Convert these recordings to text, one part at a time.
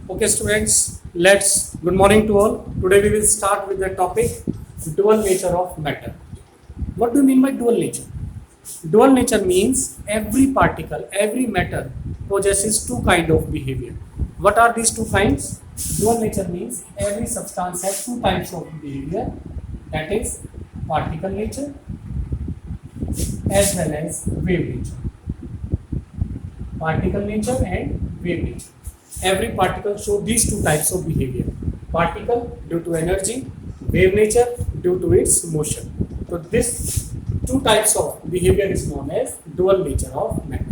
Okay, students, good morning to all. Today we will start with the topic dual nature of matter. What do you mean by dual nature? Dual nature means every particle, every matter possesses two kind of behavior. What are these two kinds? Dual nature means every substance has two types of behavior, that is particle nature as well as wave nature. Particle nature and wave nature. Every particle shows these two types of behavior. Particle due to energy, wave nature due to its motion. So this two types of behavior is known as dual nature of matter.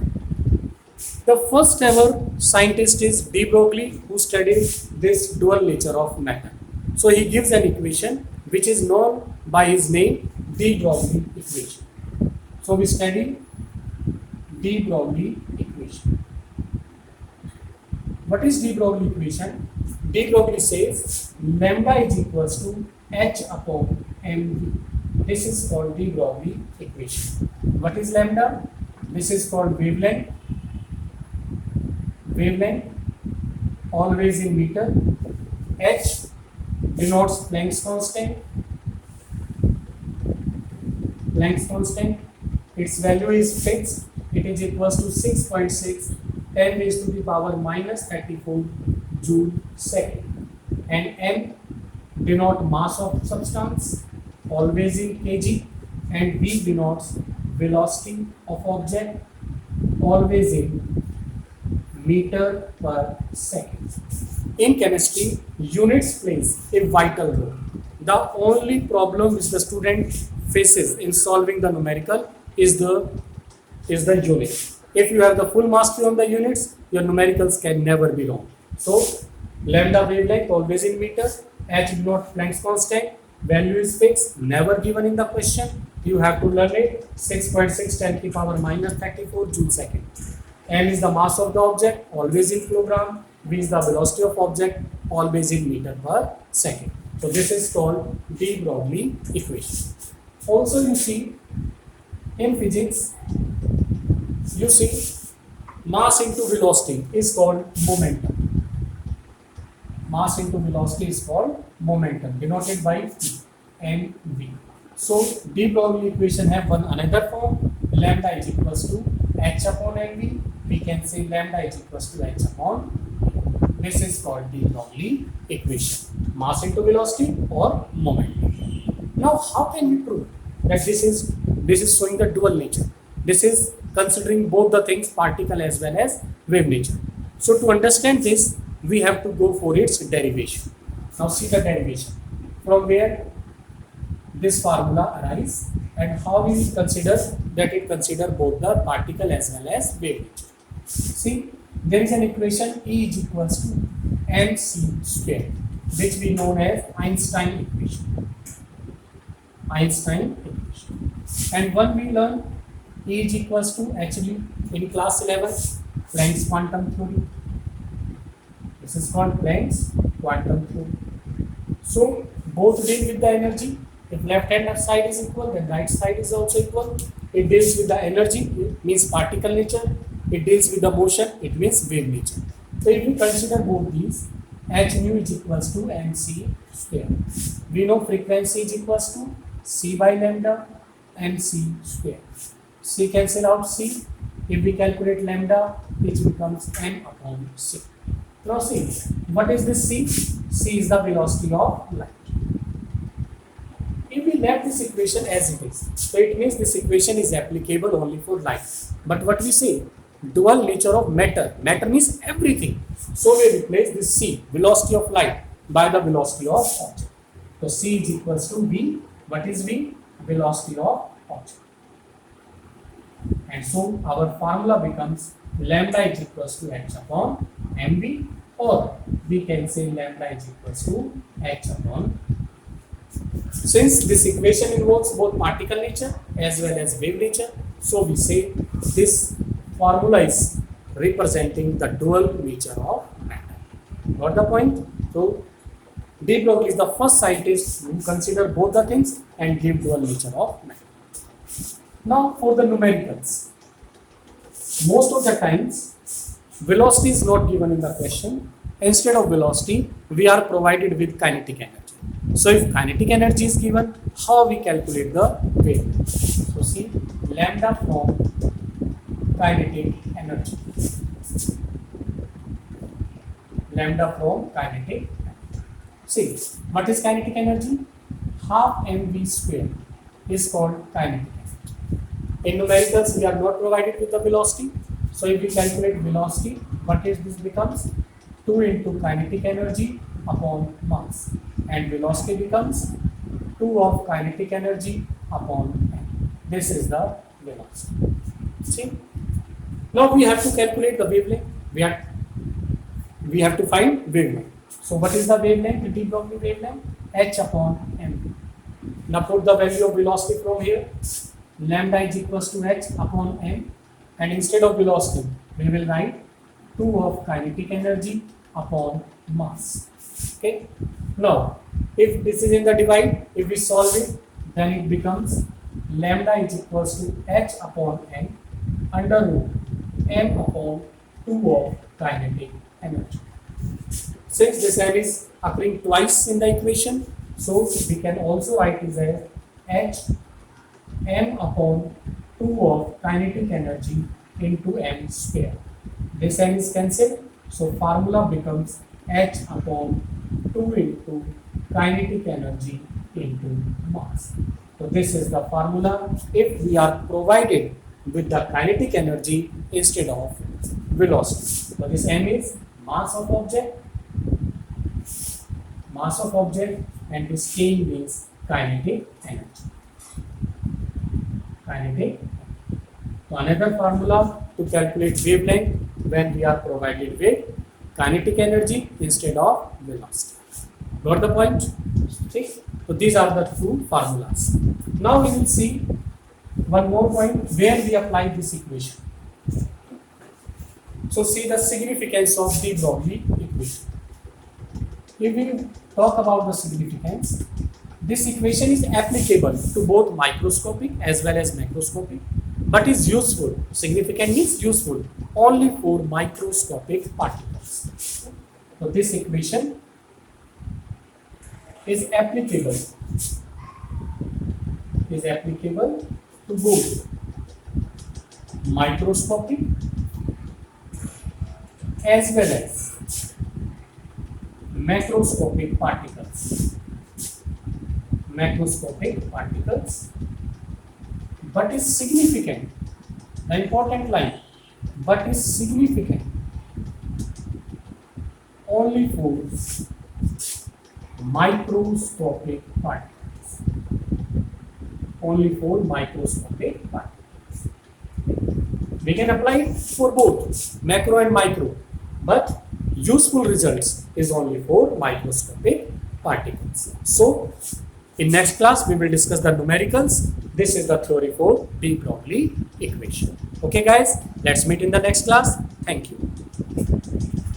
The first ever scientist is de Broglie, who studied this dual nature of matter. So he gives an equation which is known by his name, de Broglie equation. So we study de Broglie equation. What is de Broglie equation? De Broglie says lambda is equals to h upon mv. This is called de Broglie equation. What is lambda? This is called wavelength. Wavelength, always in meter. H denotes Planck's constant. Planck's constant. Its value is fixed. It is equals to 6.6 10 raised to the power minus 34 joule second. And m denote mass of substance, always in kg, and v denotes velocity of object, always in meter per second. In chemistry, units plays a vital role. The only problem which the student faces in solving the numerical is the unit. If you have the full mastery on the units, your numericals can never be wrong. So, lambda wavelength always in meters, h denote Planck's constant, value is fixed, never given in the question. You have to learn it. 6.6 10 to the power minus 34 joule second. M is the mass of the object, always in kilogram. V is the velocity of object, always in meter per second. So this is called de Broglie equation. Also, you see in physics, you see mass into velocity is called momentum. Mass into velocity is called momentum, denoted by T and V. So de Broglie equation have one another form. Lambda is equals to h upon mv. We can say lambda is equals to h upon. This is called de Broglie equation. Mass into velocity or momentum. Now, how can we prove that this is showing the dual nature? This is considering both the things, particle as well as wave nature. So to understand this, we have to go for its derivation. Now see the derivation. From where this formula arises and how we will consider that it consider both the particle as well as wave nature. See, there is an equation E is equals to mc square, which we know as Einstein equation. Einstein equation. And one we learn E is equals to actually in class 11 Planck's quantum theory. This is called Planck's quantum theory. So both deal with the energy. If left hand side is equal, then right side is also equal. It deals with the energy, it means particle nature. It deals with the motion, it means wave nature. So if we consider both these, h nu is equals to mc square. We know frequency is equals to c by lambda mc square. C cancel out C. If we calculate lambda, it becomes m upon c. Now see, what is this c? C is the velocity of light. If we left this equation as it is, so it means this equation is applicable only for light. But what we say, dual nature of matter. Matter means everything. So we replace this c, velocity of light, by the velocity of object. So c is equals to v. What is v? Velocity of object. And so our formula becomes lambda is equals to h upon mv, or we can say lambda is equals to h upon. Since this equation involves both particle nature as well as wave nature, so we say this formula is representing the dual nature of matter. Got the point? So de Broglie is the first scientist who consider both the things and give dual nature of matter. Now for the numericals. Most of the times velocity is not given in the question. Instead of velocity, we are provided with kinetic energy. So if kinetic energy is given, how we calculate the wavelength? So see, lambda from kinetic energy. Lambda from kinetic energy. See, what is kinetic energy? Half mv square is called kinetic energy. In numericals, we are not provided with the velocity. So if we calculate velocity, what is this becomes? 2 into kinetic energy upon mass. And velocity becomes 2 of kinetic energy upon m. This is the velocity. See? Now we have to calculate the wavelength. We have to find wavelength. So what is the wavelength? The de Broglie wavelength? H upon m. Now put the value of velocity from here. Lambda is equals to h upon m. And instead of velocity, we will write 2 of kinetic energy upon mass. Okay. Now, if this is in the divide, if we solve it, then it becomes lambda is equals to h upon n under root m upon 2 of kinetic energy. Since this m is occurring twice in the equation, so we can also write it as h m upon 2 of kinetic energy into m square. This m is cancelled, so formula becomes h upon 2 into kinetic energy into mass. So this is the formula if we are provided with the kinetic energy instead of velocity. So this m is mass of object, and this k means kinetic energy. So another formula to calculate wavelength when we are provided with kinetic energy instead of velocity. Got the point? Okay. So these are the two formulas. Now we will see one more point where we apply this equation. So see the significance of de Broglie equation. If we talk about the significance, this equation is applicable to both microscopic as well as macroscopic, but is useful. Significant means useful only for microscopic particles. So this equation is applicable to both microscopic as well as macroscopic particles. But is significant. The important line, but is significant only for microscopic particles. We can apply it for both macro and micro, but useful results is only for microscopic particles. So in next class we will discuss the numericals. This is the theory for de Broglie equation. Okay guys, let's meet in the next class. Thank you.